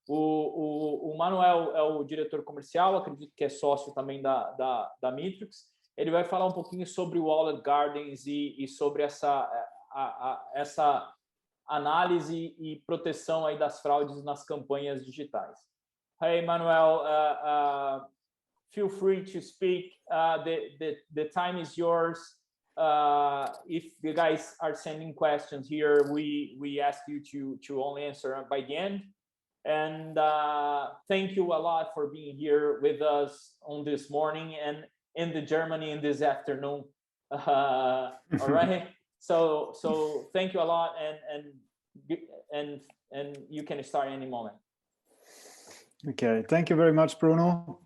O Manuel é o diretor comercial, acredito que é sócio também da Meetrics. Ele vai falar um pouquinho sobre o Walled Gardens e sobre essa análise e proteção aí das fraudes nas campanhas digitais. Hey, Manuel, feel free to speak. The time is yours. If the guys are sending questions here, we ask you to only answer by the end. And thank you a lot for being here with us on this morning and in the Germany in this afternoon. All right. So thank you a lot, and you can start any moment. Okay, thank you very much, Bruno.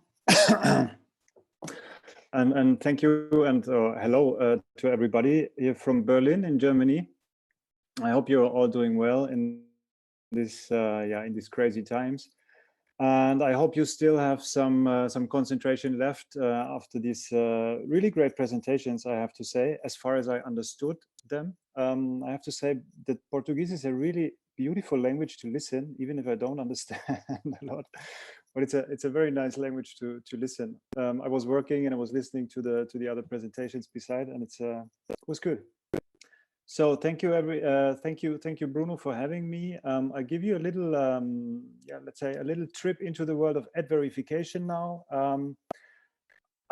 and thank you, and hello to everybody here from Berlin in Germany. I hope you're all doing well in this in these crazy times, and I hope you still have some concentration left after these really great presentations. I have to say, as far as I understood them, I have to say that Portuguese is a really beautiful language to listen, even if I don't understand a lot. But it's a very nice language to listen. I was working and I was listening to the other presentations beside, and it was good. So thank you, thank you, Bruno, for having me. I'll give you a little, let's say, a little trip into the world of ad verification now.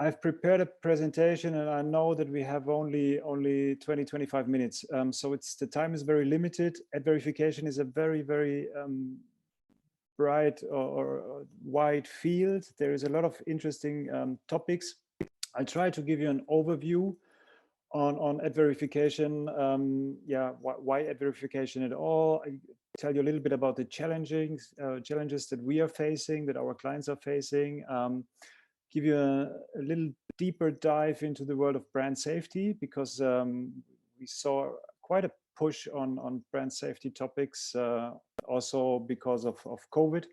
I've prepared a presentation, and I know that we have only 20-25 minutes. So the time is very limited. Ad verification is a very bright or wide field. There is a lot of interesting topics. I'll try to give you an overview on ad verification, why ad verification at all. I tell you a little bit about the challenges that we are facing, that our clients are facing. Give you a little deeper dive into the world of brand safety, because we saw quite a push on brand safety topics, also because of COVID.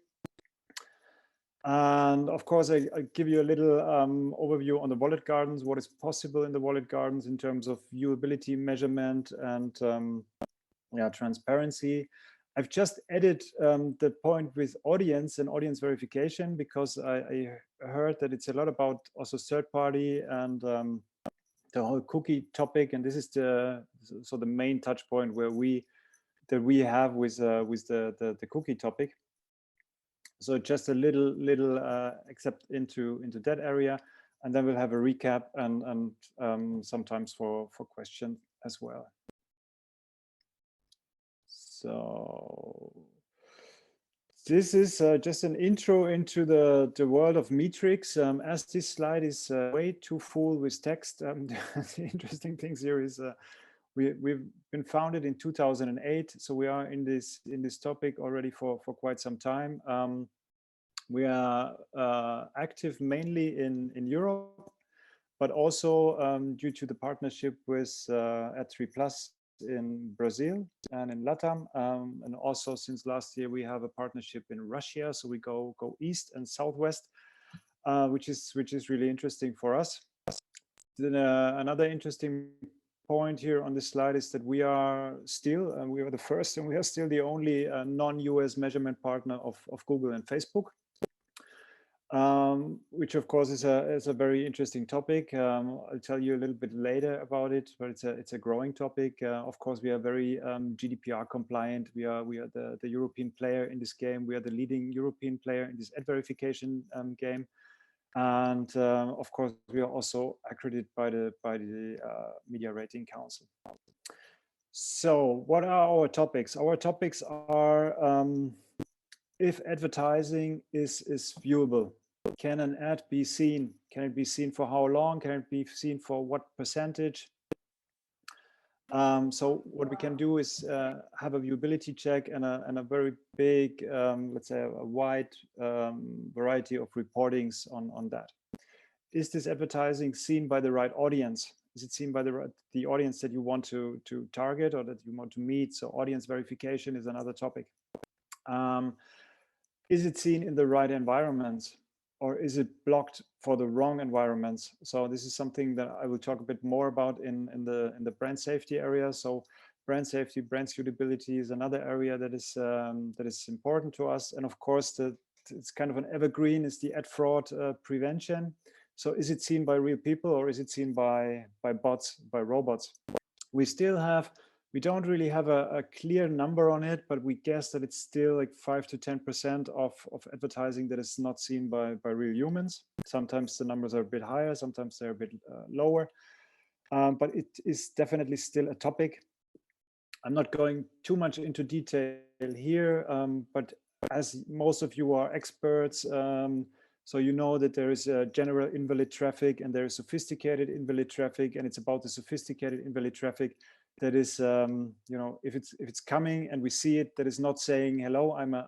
And of course, I give you a little overview on the walled gardens, what is possible in the walled gardens in terms of viewability, measurement, and transparency. I've just added the point with audience and audience verification, because I heard that it's a lot about also third party and the whole cookie topic, and this is the main touch point where we have with the cookie topic. So just a little except into that area, and then we'll have a recap and sometimes for questions as well. So this is just an intro into the world of Meetrics. As this slide is way too full with text, the interesting things here is we've been founded in 2008, so we are in this topic already for quite some time. We are active mainly in Europe, but also due to the partnership with AD3Plus in Brazil and in LATAM, and also since last year we have a partnership in Russia, so we go east and southwest, which is really interesting for us. Then another interesting point here on this slide is that we are the first, and we are still the only non-US measurement partner of Google and Facebook, which of course is a very interesting topic. I'll tell you a little bit later about it, but it's a growing topic. Of course, we are very GDPR compliant. We are the European player in this game. We are the leading European player in this ad verification game. And of course, we are also accredited by the Media Rating Council. So what are our topics? Our topics are if advertising is viewable. Can an ad be seen? Can it be seen for how long? Can it be seen for what percentage? So what we can do is have a viewability check and a very big, let's say, a wide variety of reportings on that. Is this advertising seen by the right audience? Is it seen by the audience that you want to target or that you want to meet? So audience verification is another topic. Is it seen in the right environments, or is it blocked for the wrong environments? So this is something that I will talk a bit more about in the brand safety area. So brand safety, brand suitability is another area that is important to us. And of course, it's kind of an evergreen is the ad fraud prevention. So is it seen by real people or is it seen by bots, by robots? We don't really have a clear number on it, but we guess that it's still like 5 to 10% of advertising that is not seen by real humans. Sometimes the numbers are a bit higher, sometimes they're a bit lower, but it is definitely still a topic. I'm not going too much into detail here, but as most of you are experts, so you know that there is a general invalid traffic and there is sophisticated invalid traffic, and it's about the sophisticated invalid traffic that is, you know, if it's coming and we see it, that is not saying hello, I'm a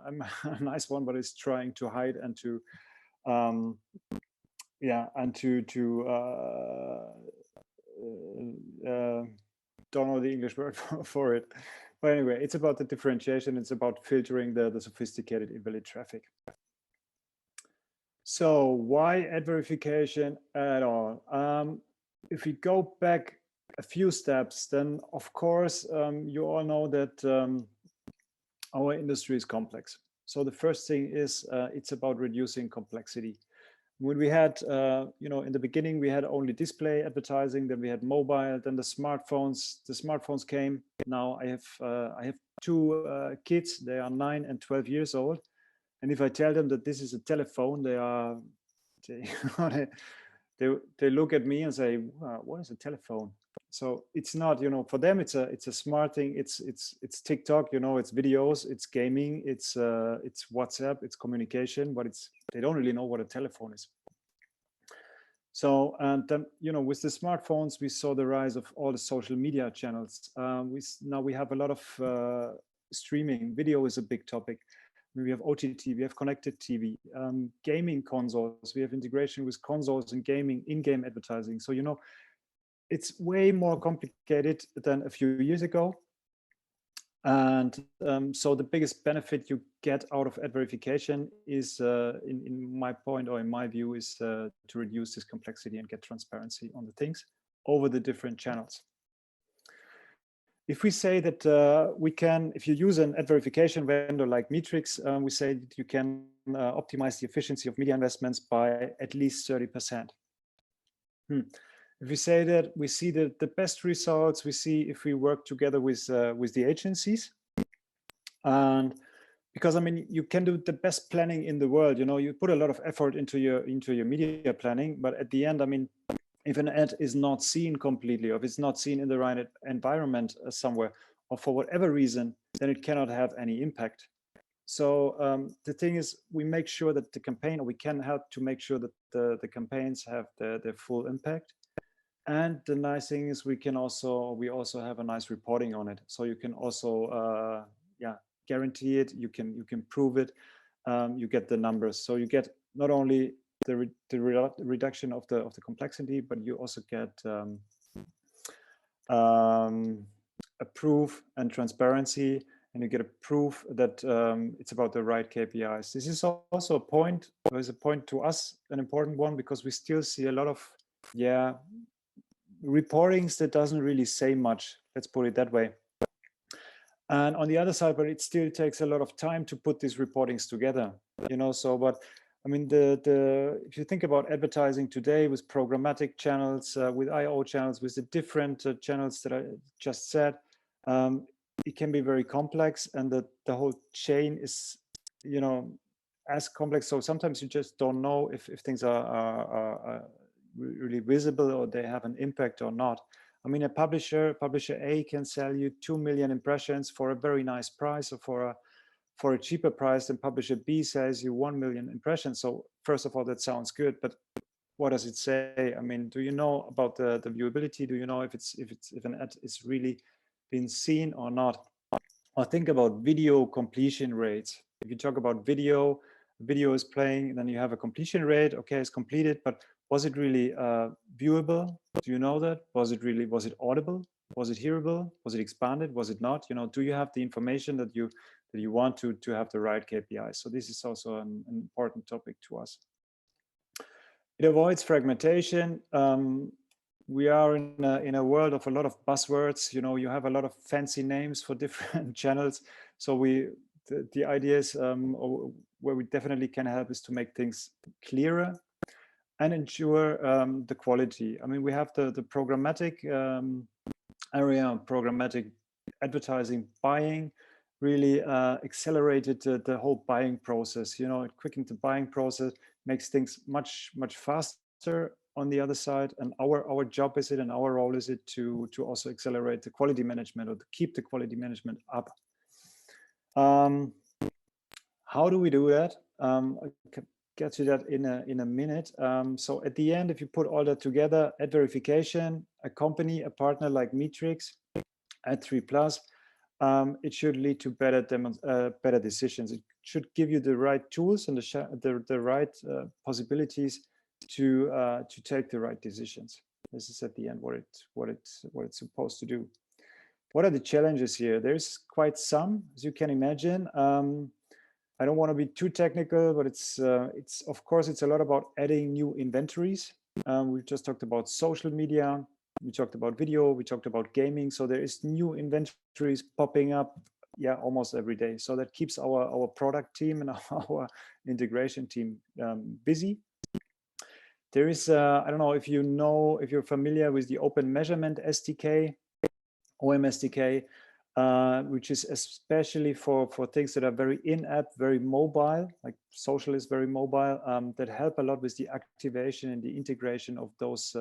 nice one, but it's trying to hide and to don't know the English word for it, but anyway, it's about the differentiation. It's about filtering the sophisticated invalid traffic. So why ad verification at all? If we go back a few steps, then of course, you all know that our industry is complex. So the first thing is it's about reducing complexity. When we had, you know, in the beginning, we had only display advertising, then we had mobile, then the smartphones came. Now I have two kids, they are 9 and 12 years old. And if I tell them that this is a telephone, they look at me and say, wow, what is a telephone? So it's not, you know, for them, it's a smart thing. It's TikTok, you know, it's videos, it's gaming, it's WhatsApp, it's communication, but they don't really know what a telephone is. So, and then, you know, with the smartphones, we saw the rise of all the social media channels. Now we have a lot of streaming. Video is a big topic. We have OTT, we have connected TV, gaming consoles, we have integration with consoles and gaming, in-game advertising. So, you know, it's way more complicated than a few years ago. And so the biggest benefit you get out of ad verification is, in my point or in my view, is to reduce this complexity and get transparency on the things over the different channels. If we say that we can, if you use an ad verification vendor like Meetrics, we say that you can optimize the efficiency of media investments by at least 30%. If we say that, we see that the best results we see if we work together with the agencies. And because, I mean, you can do the best planning in the world, you know, you put a lot of effort into your media planning, but at the end, I mean, if an ad is not seen completely, or if it's not seen in the right environment somewhere, or for whatever reason, then it cannot have any impact. So the thing is, we make sure that the campaign, or we can help to make sure that the campaigns have their full impact. And the nice thing is we also have a nice reporting on it. So you can also guarantee it, you can prove it, you get the numbers. So you get not only the reduction of the complexity, but you also get a proof and transparency, and you get a proof that it's about the right KPIs. This is also a point, or is a point to us, an important one, because we still see a lot of reportings that doesn't really say much, let's put it that way. And on the other side, but it still takes a lot of time to put these reportings together, you know. So, but I mean, if you think about advertising today with programmatic channels, with IO channels, with the different channels that I just said, it can be very complex, and the whole chain is, you know, as complex. So sometimes you just don't know if things are really visible or they have an impact or not. I mean, publisher A can sell you 2 million impressions for a very nice price, or for a cheaper price than publisher B sells you 1 million impressions. So first of all, that sounds good, but what does it say? I mean, do you know about the viewability? Do you know if an ad is really been seen or not? Or think about video completion rates. If you talk about video is playing, then you have a completion rate. Okay, it's completed, but was it really viewable? Do you know that? Was it audible? Was it hearable? Was it expanded? Was it not? You know, do you have the information that you want to have the right KPIs? So this is also an important topic to us. It avoids fragmentation. we are in a world of a lot of buzzwords. You know, you have a lot of fancy names for different channels. So the idea is where we definitely can help is to make things clearer and ensure the quality. I mean, we have the programmatic area, programmatic advertising buying really accelerated the whole buying process. You know, it quickened the buying process, makes things much faster on the other side. And our job is it, and our role is it to also accelerate the quality management, or to keep the quality management up. How do we do that? I can get to that in a minute. So at the end, if you put all that together, ad verification, a company, a partner like Meetrics, AD3Plus, it should lead to better decisions. It should give you the right tools and the right possibilities to take the right decisions. This is at the end what it's supposed to do. What are the challenges here? There's quite some, as you can imagine. I don't want to be too technical, but it's of course it's a lot about adding new inventories. We've just talked about social media. We talked about video, we talked about gaming. So there is new inventories popping up, yeah, almost every day. So that keeps our product team and our integration team busy. There is, I don't know if you're familiar with the Open Measurement Sdk, OM Sdk, which is especially for things that are very in-app, very mobile, like social is very mobile, that help a lot with the activation and the integration of those,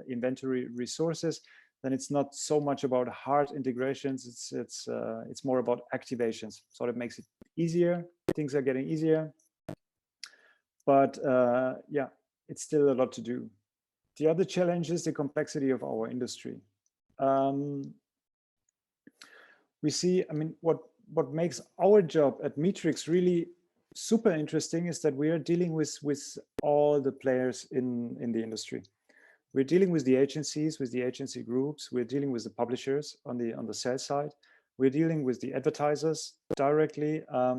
inventory resources. Then it's not so much about hard integrations. It's more about activations. So that makes it easier. Things are getting easier, but yeah, it's still a lot to do. The other challenge is the complexity of our industry. We see, I mean, what makes our job at Meetrics really super interesting is that we are dealing with all the players in the industry. We're dealing with the agencies, with the agency groups. We're dealing with the publishers on the sales side. We're dealing with the advertisers directly. I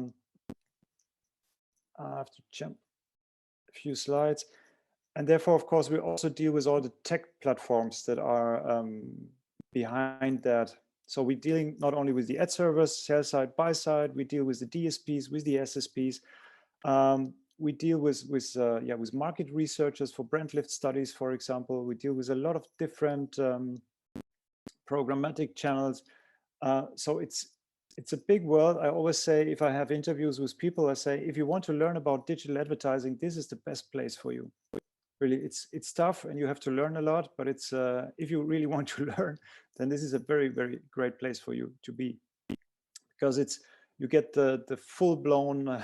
have to jump a few slides. And therefore, of course, we also deal with all the tech platforms that are behind that. So we're dealing not only with the ad servers, sales side, buy side, we deal with the DSPs, with the SSPs. We deal with market researchers for brand lift studies, for example. We deal with a lot of different programmatic channels. So it's a big world. I always say, if I have interviews with people, I say, if you want to learn about digital advertising, this is the best place for you. Really, it's tough and you have to learn a lot, but it's if you really want to learn, then this is a very, very great place for you to be, because you get the full-blown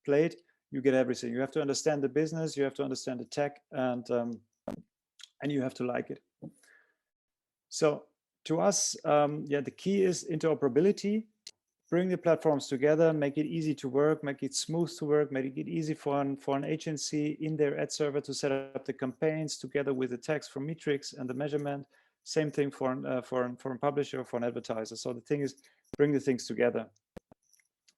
plate. You get everything. You have to understand the business, you have to understand the tech, and you have to like it. So to us, the key is interoperability. Bring the platforms together, make it easy to work, make it smooth to work, make it easy for an agency in their ad server to set up the campaigns together with the text from Meetrics and the measurement. Same thing for a publisher, for an advertiser. So the thing is, bring the things together,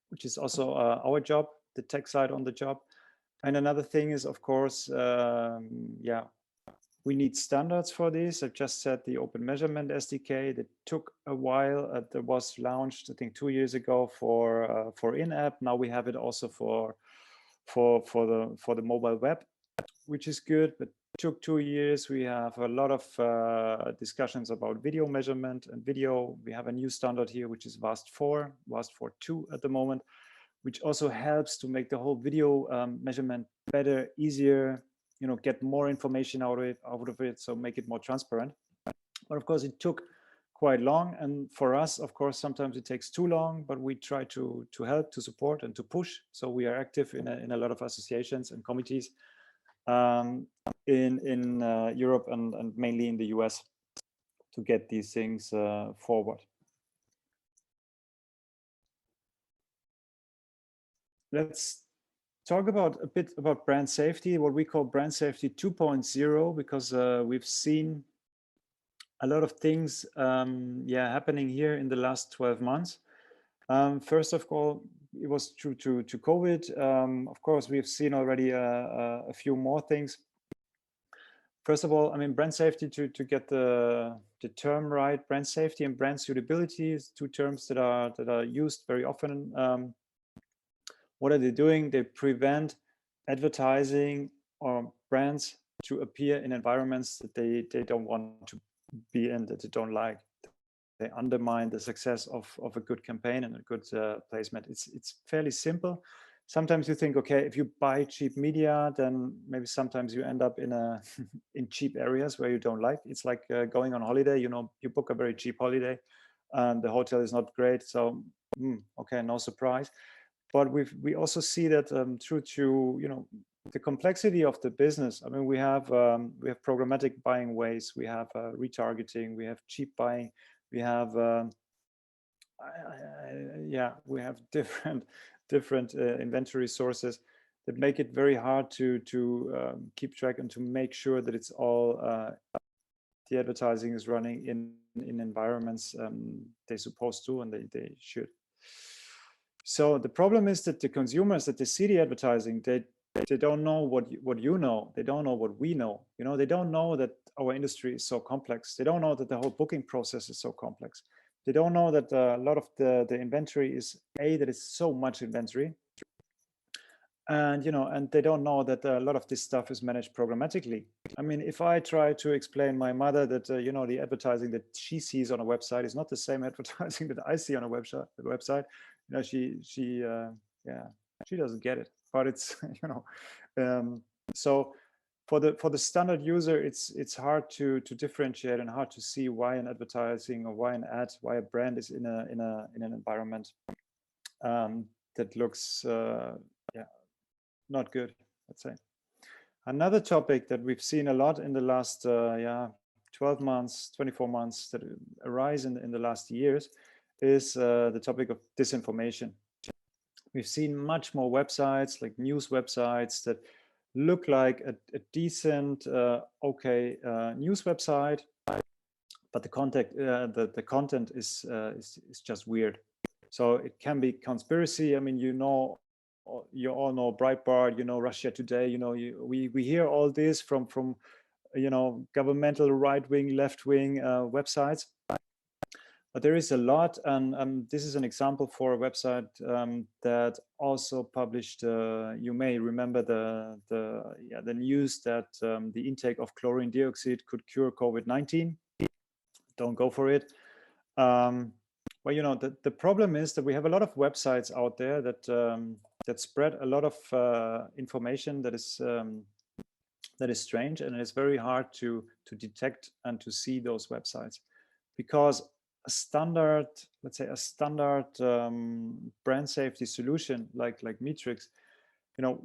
which is also our job, the tech side on the job. And another thing is, of course, we need standards for this. I've just said the Open Measurement Sdk that took a while. That was launched, I think, 2 years ago for in-app. Now we have it also for the mobile web, which is good, but took 2 years. We have a lot of discussions about video measurement and video. We have a new standard here, which is VAST4 2 at the moment, which also helps to make the whole video measurement better, easier, you know, get more information out of it, so make it more transparent. But of course, it took quite long, and for us, of course, sometimes it takes too long, but we try to help, to support, and to push. So we are active in a lot of associations and committees in Europe and mainly in the US to get these things forward. Let's talk a bit about brand safety, what we call brand safety 2.0, because we've seen a lot of things happening here in the last 12 months. First of all, it was due to COVID. Of course, we've seen already a few more things. First of all, I mean, brand safety, to get the term right, brand safety and brand suitability is two terms that are used very often. What are they doing? They prevent advertising or brands to appear in environments that they don't want to be in, that they don't like. They undermine the success of a good campaign and a good placement. It's fairly simple. Sometimes you think, okay, if you buy cheap media, then maybe sometimes you end up in in cheap areas where you don't like. It's like going on holiday. You know, you book a very cheap holiday, and the hotel is not great. So, okay, no surprise. But we also see that through to the complexity of the business. I mean, we have programmatic buying ways, we have retargeting, we have cheap buying, we have we have different inventory sources that make it very hard to keep track and to make sure that it's all the advertising is running in environments they're supposed to and they should. So the problem is that the consumers that they see the advertising, they don't know what you know. They don't know what we know. You know, they don't know that our industry is so complex. They don't know that the whole booking process is so complex. They don't know that a lot of the inventory is that it's so much inventory. And and they don't know that a lot of this stuff is managed programmatically. I mean, if I try to explain my mother that the advertising that she sees on a website is not the same advertising that I see on a website, she doesn't get it. But it's so for the standard user, it's hard to differentiate and hard to see why an advertising or why an ad, why a brand is in an environment that looks not good, let's say. Another topic that we've seen a lot in the last 12 months, 24 months that arise in the last years is the topic of disinformation. We've seen much more websites, like news websites, that look like a decent, news website, but the content is just weird. So it can be conspiracy. I mean, you all know Breitbart, Russia Today. We hear all this from governmental right-wing, left-wing websites. But there is a lot, and this is an example for a website that also published. You may remember the news that the intake of chlorine dioxide could cure COVID-19. Don't go for it. Well, the problem is that we have a lot of websites out there that spread a lot of information that is strange, and it's very hard to detect and to see those websites, because a standard brand safety solution like Meetrics,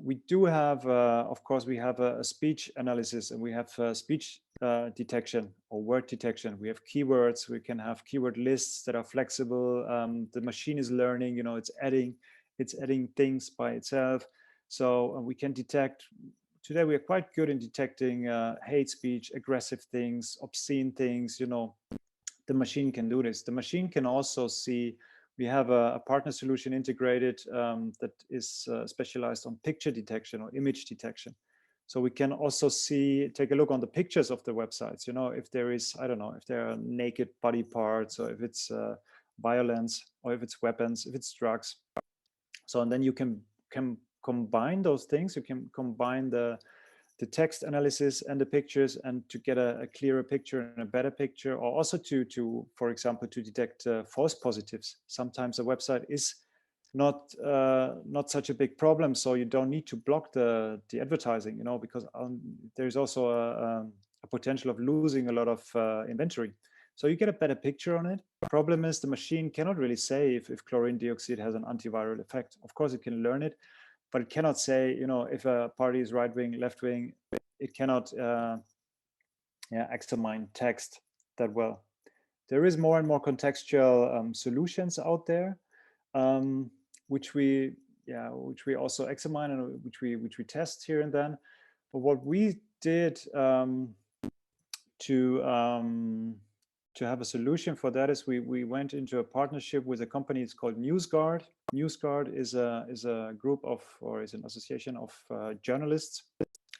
we do have, of course, we have a speech analysis, and we have speech detection or word detection. We have keywords. We can have keyword lists that are flexible. The machine is learning. It's adding things by itself. So we can detect. Today we are quite good in detecting hate speech, aggressive things, obscene things. The machine can do this. The machine can also see. We have a partner solution integrated that is specialized on picture detection or image detection. So we can also take a look on the pictures of the websites, if there is, I don't know, if there are naked body parts, or if it's violence, or if it's weapons, if it's drugs. So, and then you can combine those things. You can combine the text analysis and the pictures, and to get a clearer picture and a better picture, or also to for example, to detect false positives. Sometimes a website is not such a big problem, so you don't need to block the advertising, because there's also a potential of losing a lot of inventory. So you get a better picture on it. The problem is the machine cannot really say if chlorine dioxide has an antiviral effect. Of course, it can learn it, but it cannot say, if a party is right-wing, left-wing. It cannot examine text that well. There is more and more contextual solutions out there, which we also examine and which we test here and then. But what we did to have a solution for that is we went into a partnership with a company. It's called NewsGuard. NewsGuard is a group of, or is an association of journalists.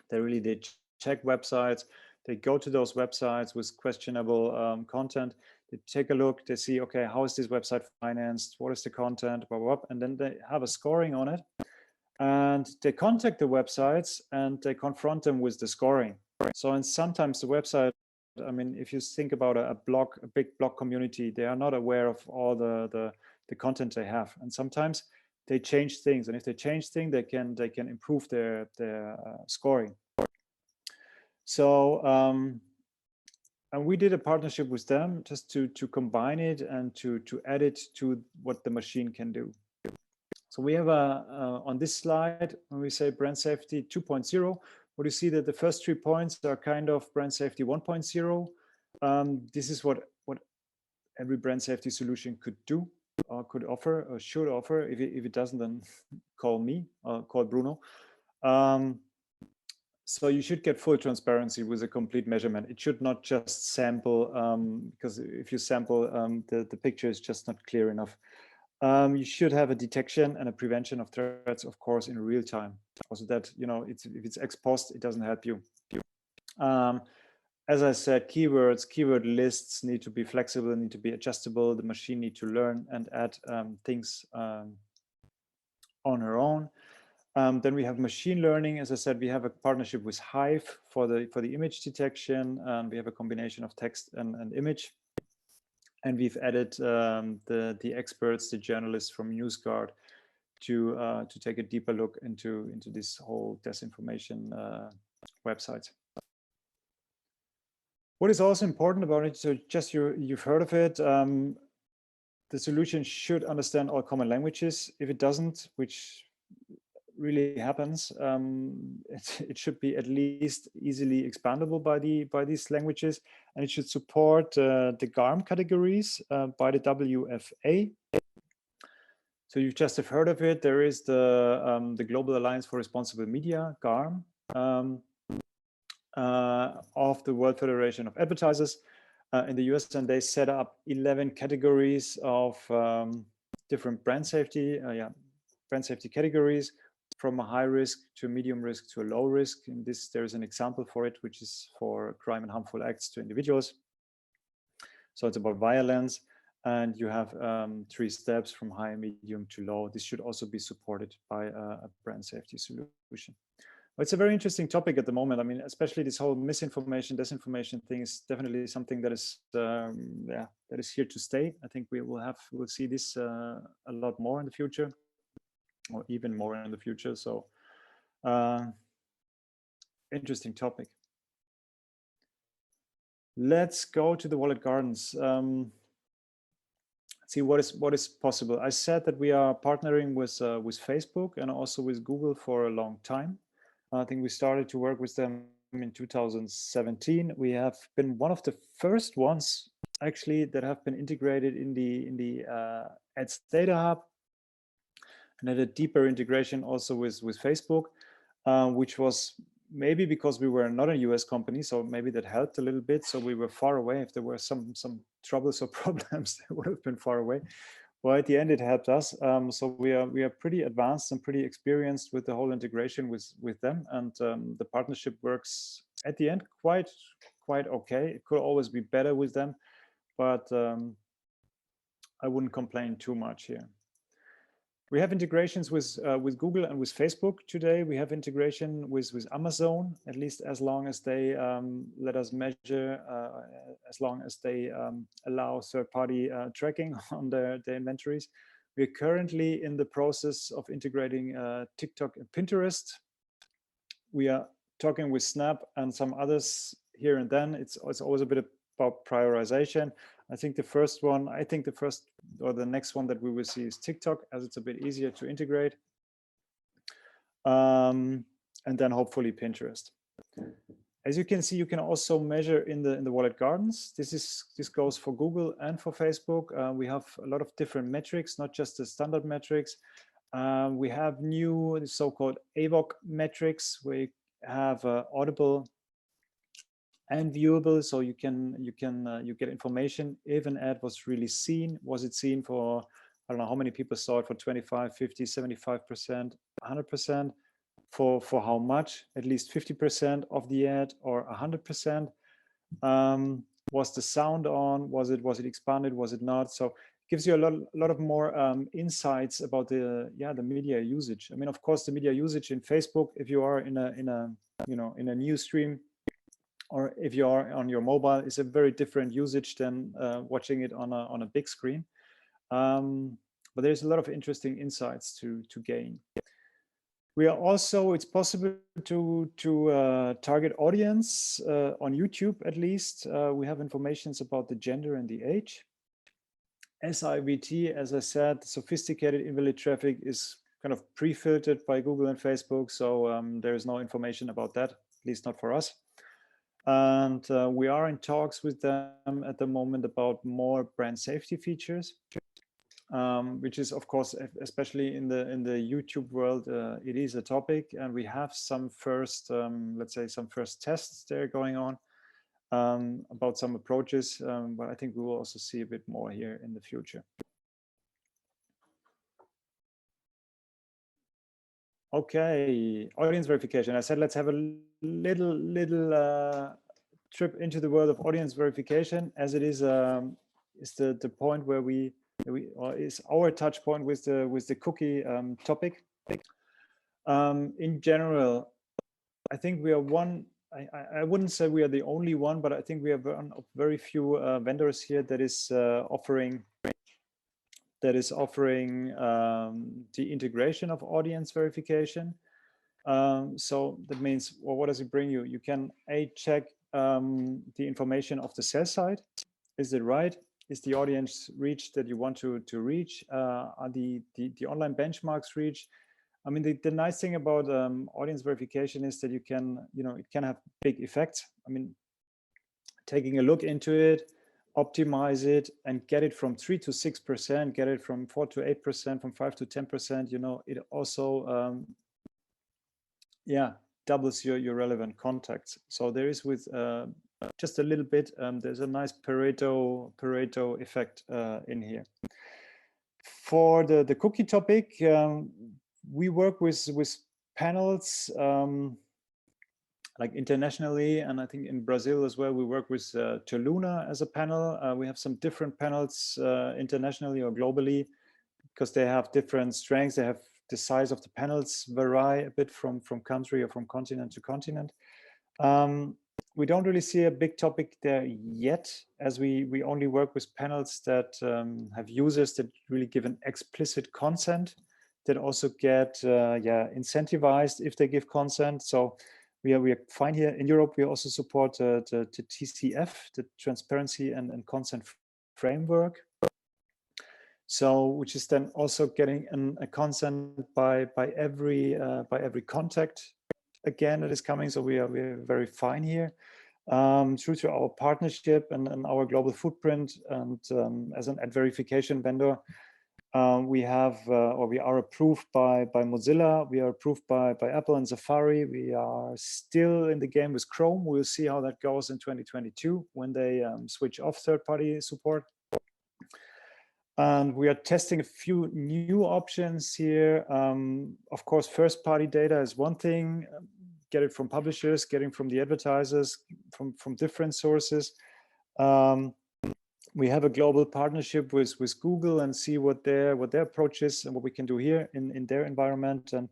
They check websites. They go to those websites with questionable content. They take a look, they see, okay, how is this website financed? What is the content, blah, blah, blah, and then they have a scoring on it. And they contact the websites and they confront them with the scoring. So, and sometimes the website, I mean, if you think about a blog, a big blog community, they are not aware of all the content they have. And sometimes they change things. And if they change things, they can improve their scoring. So, and we did a partnership with them just to combine it and to add it to what the machine can do. So we have on this slide, when we say brand safety 2.0, what you see that the first 3 points are kind of brand safety 1.0. This is what every brand safety solution could do, or could offer, or should offer. If it doesn't, then call me or call Bruno. So you should get full transparency with a complete measurement. It should not just sample, because if you sample, the picture is just not clear enough. You should have a detection and a prevention of threats, of course, in real time. Also that, you know, if it's ex post, it doesn't help you. As I said, keywords, keyword lists need to be flexible, need to be adjustable. The machine need to learn and add things on her own. Then we have machine learning. As I said, we have a partnership with Hive for the image detection. We have a combination of text and image. And we've added the experts, the journalists from NewsGuard to take a deeper look into this whole disinformation website. What is also important about it, so just you've heard of it, the solution should understand all common languages. If it doesn't, which really happens, it should be at least easily expandable by these languages, and it should support the GARM categories by the WFA. So you just have heard of it. There is the Global Alliance for Responsible Media, GARM, of the World Federation of Advertisers in the US, and they set up 11 categories of different brand safety categories, from a high risk to a medium risk to a low risk. In this, there is an example for it, which is for crime and harmful acts to individuals. So it's about violence, and you have 3 steps from high, medium to low. This should also be supported by a brand safety solution. Well, it's a very interesting topic at the moment. I mean, especially this whole misinformation, disinformation thing is definitely something that is that is here to stay. I think we'll see this a lot more in the future, or even more in the future. So interesting topic. Let's go to the walled gardens. See what is possible. I said that we are partnering with Facebook and also with Google for a long time. I think we started to work with them in 2017. We have been one of the first ones actually that have been integrated in the Ads Data Hub, and had a deeper integration also with Facebook, which was maybe because we were not a US company, so maybe that helped a little bit. So we were far away. If there were some troubles or problems, they would have been far away. Well, at the end, it helped us. So we are pretty advanced and pretty experienced with the whole integration with them, and the partnership works at the end quite okay. It could always be better with them, but I wouldn't complain too much here. We have integrations with Google and with Facebook today. We have integration with Amazon, at least as long as they let us measure, as long as they allow third-party tracking on their inventories. We're currently in the process of integrating TikTok and Pinterest. We are talking with Snap and some others here and then. It's always a bit about prioritization. I think the first or the next one that we will see is TikTok, as it's a bit easier to integrate. And then hopefully Pinterest. As you can see, you can also measure in the walled gardens. This goes for Google and for Facebook. We have a lot of different metrics, not just the standard metrics. We have new so-called Avoc Metrics. We have audible and viewable, so you get information if an ad was really seen. Was it seen for, I don't know how many people saw it, for 25, 50, 75%, 100%, for how much, at least 50% of the ad or 100%. Was the sound on? Was it expanded? Was it not? So gives you a lot of more insights about the media usage. I mean, of course, the media usage in Facebook, if you are in a news stream, or if you are on your mobile, is a very different usage than watching it on a big screen. But there's a lot of interesting insights to gain. We are also, it's possible to target audience on YouTube, at least. We have informations about the gender and the age. SIVT, as I said, sophisticated invalid traffic is kind of pre-filtered by Google and Facebook. So there is no information about that, at least not for us. And we are in talks with them at the moment about more brand safety features. Which is, of course, especially in the YouTube world, it is a topic, and we have some first, let's say, some first tests there going on about some approaches, but I think we will also see a bit more here in the future. Okay, audience verification. I said let's have a little trip into the world of audience verification, as it is the point where we is our touch point with the cookie topic. In general, I think we are one. I wouldn't say we are the only one, but I think we are one of very few vendors here that is offering the integration of audience verification. So that means, well, what does it bring you? You can check the information of the sales side. Is it right? Is the audience reached that you want to reach? Are the online benchmarks reached? I mean, the nice thing about audience verification is that you can, it can have big effects. I mean, taking a look into it, optimize it, and get it from 3 to 6%, get it from 4 to 8%, from 5 to 10%. It also, doubles your relevant contacts. So there is with just a little bit, there's a nice Pareto effect in here. For the cookie topic, we work with panels like internationally, and I think in Brazil as well. We work with Toluna as a panel. We have some different panels internationally or globally, because they have different strengths. They have the size of the panels vary a bit from country or from continent to continent. We don't really see a big topic there yet, as we only work with panels that have users that really give an explicit consent, that also get incentivized if they give consent. So we are fine here. In Europe, we also support the TCF, the Transparency and Consent Framework. So, which is then also getting a consent by every contact again that is coming. So we are very fine here. Through to our partnership and our global footprint, and as an ad verification vendor, we have we are approved by Mozilla. We are approved by Apple and Safari. We are still in the game with Chrome. We'll see how that goes in 2022 when they switch off third-party support. And we are testing a few new options here. Of course, first-party data is one thing. Get it from publishers, getting from the advertisers, from different sources. We have a global partnership with Google, and see what their approach is and what we can do here in their environment. And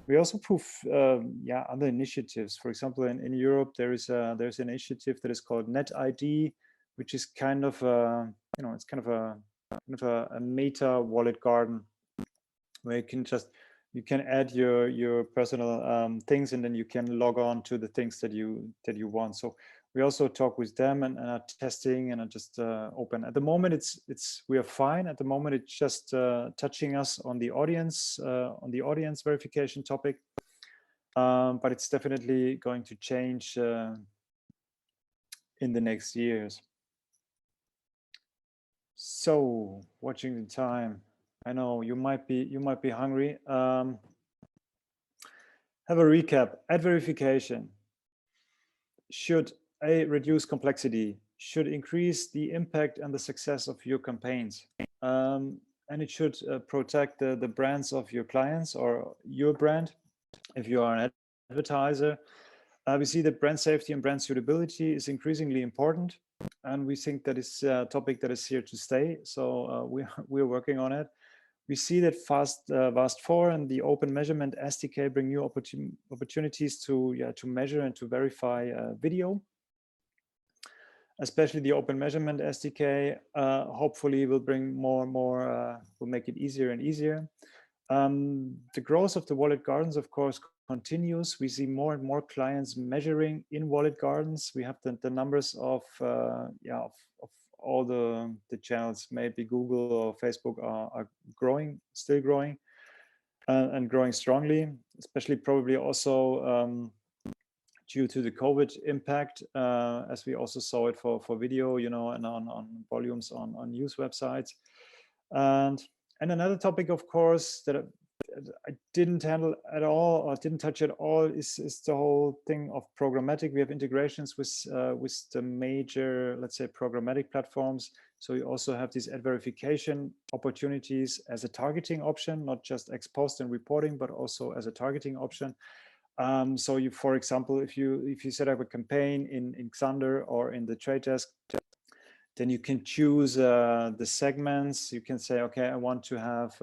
we also prove other initiatives. For example, in Europe, there's an initiative that is called NetID, which is kind of it's kind of a meta wallet garden, where you can add your personal things, and then you can log on to the things that you want. So we also talk with them and are testing and are just open. At the moment, we are fine. At the moment, it's just touching us on the audience verification topic, but it's definitely going to change in the next years. So, watching the time, I know you might be hungry. Have a recap. Ad verification should reduce complexity, should increase the impact and the success of your campaigns, and it should protect the brands of your clients or your brand if you are an advertiser. We see that brand safety and brand suitability is increasingly important, and we think that is a topic that is here to stay. So we're working on it. We see that VAST4 and the Open Measurement SDK bring new opportunities to measure and to verify video. Especially the Open Measurement SDK, hopefully will bring more and more, will make it easier and easier. The growth of the walled gardens, of course, continues. We see more and more clients measuring in walled gardens. We have the numbers of all the channels, maybe Google or Facebook are growing, still growing, and growing strongly, especially probably also due to the COVID impact, as we also saw it for video, you know, and on volumes on news websites. And another topic, of course, that I didn't handle at all or didn't touch at all is the whole thing of programmatic. We have integrations with the major, let's say, programmatic platforms. So you also have these ad verification opportunities as a targeting option, not just ex post and reporting, but also as a targeting option. So you, for example, if you set up a campaign in Xander or in the Trade Desk, then you can choose the segments. You can say, okay, I want to have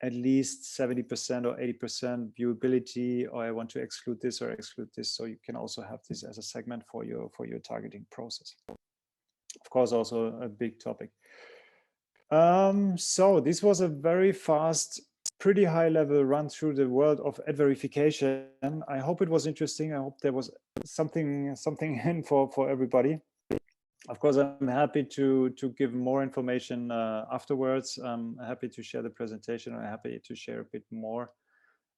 at least 70% or 80% viewability, or I want to exclude this or exclude this. So you can also have this as a segment for your targeting process. Of course, also a big topic. So this was a very fast, pretty high level run through the world of ad verification. I hope it was interesting. I hope there was something in for everybody. Of course, I'm happy to give more information afterwards. I'm happy to share the presentation. I'm happy to share a bit more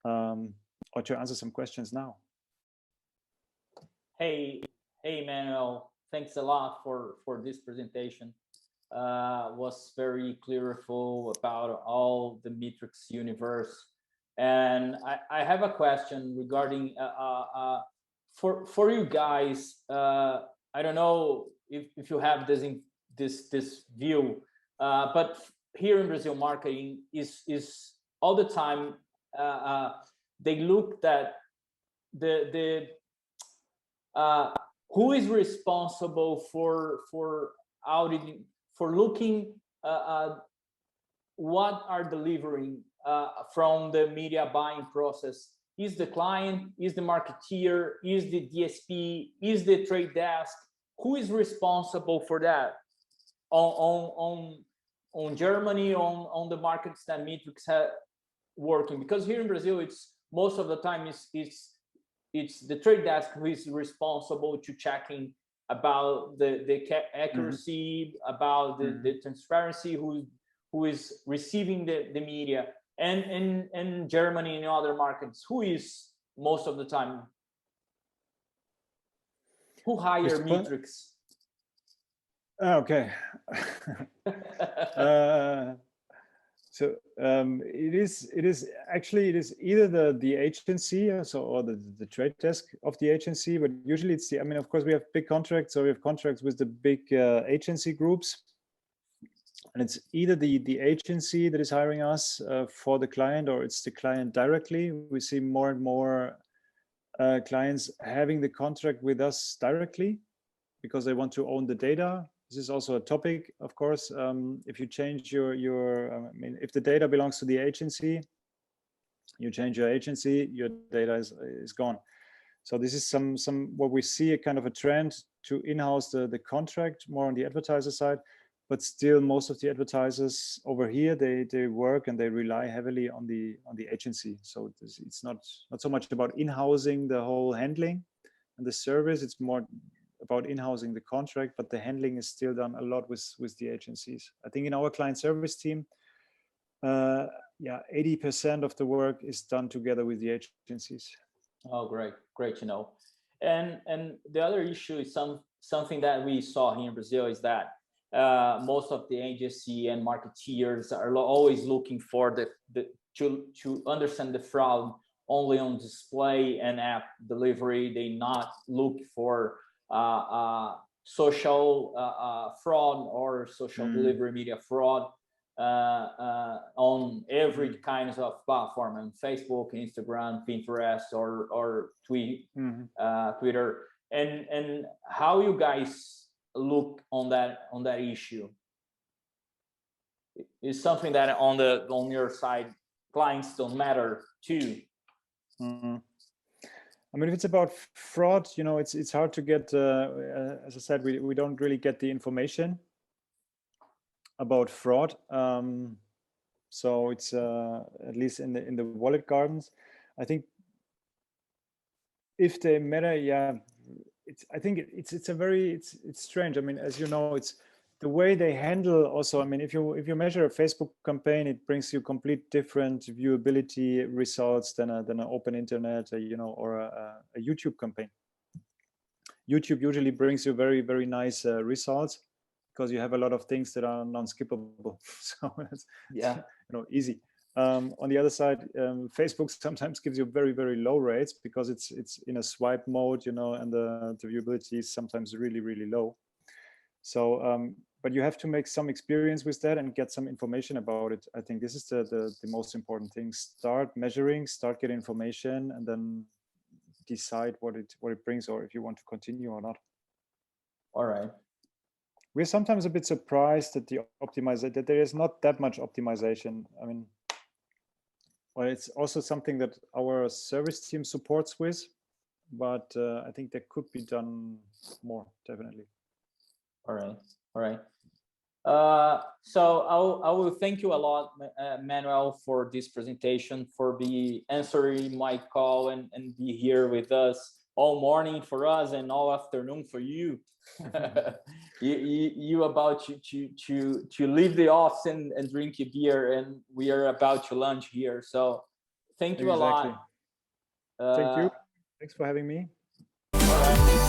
or to answer some questions now. Hey, Manuel, thanks a lot for this presentation. Was very clariful about all the Meetrics universe. And I have a question regarding for you guys. I don't know if you have this view, but here in Brazil, marketing is all the time. They look at who is responsible for auditing, for looking what are delivering from the media buying process. Is the client, is the marketeer, is the DSP, is the trade desk? Who is responsible for that on Germany, on the markets that Meetrics have working? Because here in Brazil, it's most of the time it's the trade desk who is responsible to checking about the accuracy, about the transparency, who is receiving the media, and in Germany and other markets, who is most of the time? Who hire Meetrics? Okay. So it is either the agency, or the trade desk of the agency, but usually it's I mean, of course, we have big contracts, so we have contracts with the big agency groups, and it's either the agency that is hiring us for the client, or it's the client directly. We see more and more clients having the contract with us directly because they want to own the data. This is also a topic, of course. If you change your I mean, if the data belongs to the agency, you change your agency, your data is gone. So this is some what we see, a kind of a trend to in-house the contract more on the advertiser side, but still most of the advertisers over here, they work and they rely heavily on the agency. So it's not so much about in-housing the whole handling and the service. It's more about in-housing the contract, but the handling is still done a lot with the agencies. I think in our client service team, 80% of the work is done together with the agencies. Oh, great to know. And the other issue is something that we saw here in Brazil is that most of the agency and marketeers are always looking for to understand the fraud only on display and app delivery. They not look for social fraud or social delivery media fraud. on every kinds of platform, on Facebook, Instagram, Pinterest, or Twitter, and how you guys look on that issue? Is something that on your side clients don't matter too? I mean, if it's about fraud, you know, it's hard to get. As I said, we don't really get the information about fraud. So it's at least in the wallet gardens. I think if they matter, yeah, I think it's strange. I mean, as you know, it's the way they handle also. I mean, if you measure a Facebook campaign, it brings you complete different viewability results than an open internet, you know, or a YouTube campaign. YouTube usually brings you very, very nice results because you have a lot of things that are non-skippable. So it's, you know, easy. On the other side, Facebook sometimes gives you very, very low rates because it's in a swipe mode, you know, and the viewability is sometimes really, really low. So, but you have to make some experience with that and get some information about it. I think this is the most important thing. Start measuring, start getting information, and then decide what it brings, or if you want to continue or not. All right. We're sometimes a bit surprised that that there is not that much optimization. I mean, well, it's also something that our service team supports with, but I think that could be done more, definitely. All right. All right. So I will thank you a lot, Manuel, for this presentation, for answering my call and be here with us all morning for us and all afternoon for you. you about to leave the office and drink a beer, and we are about to lunch here. So thank you a lot. Thank you. Thanks for having me. All right.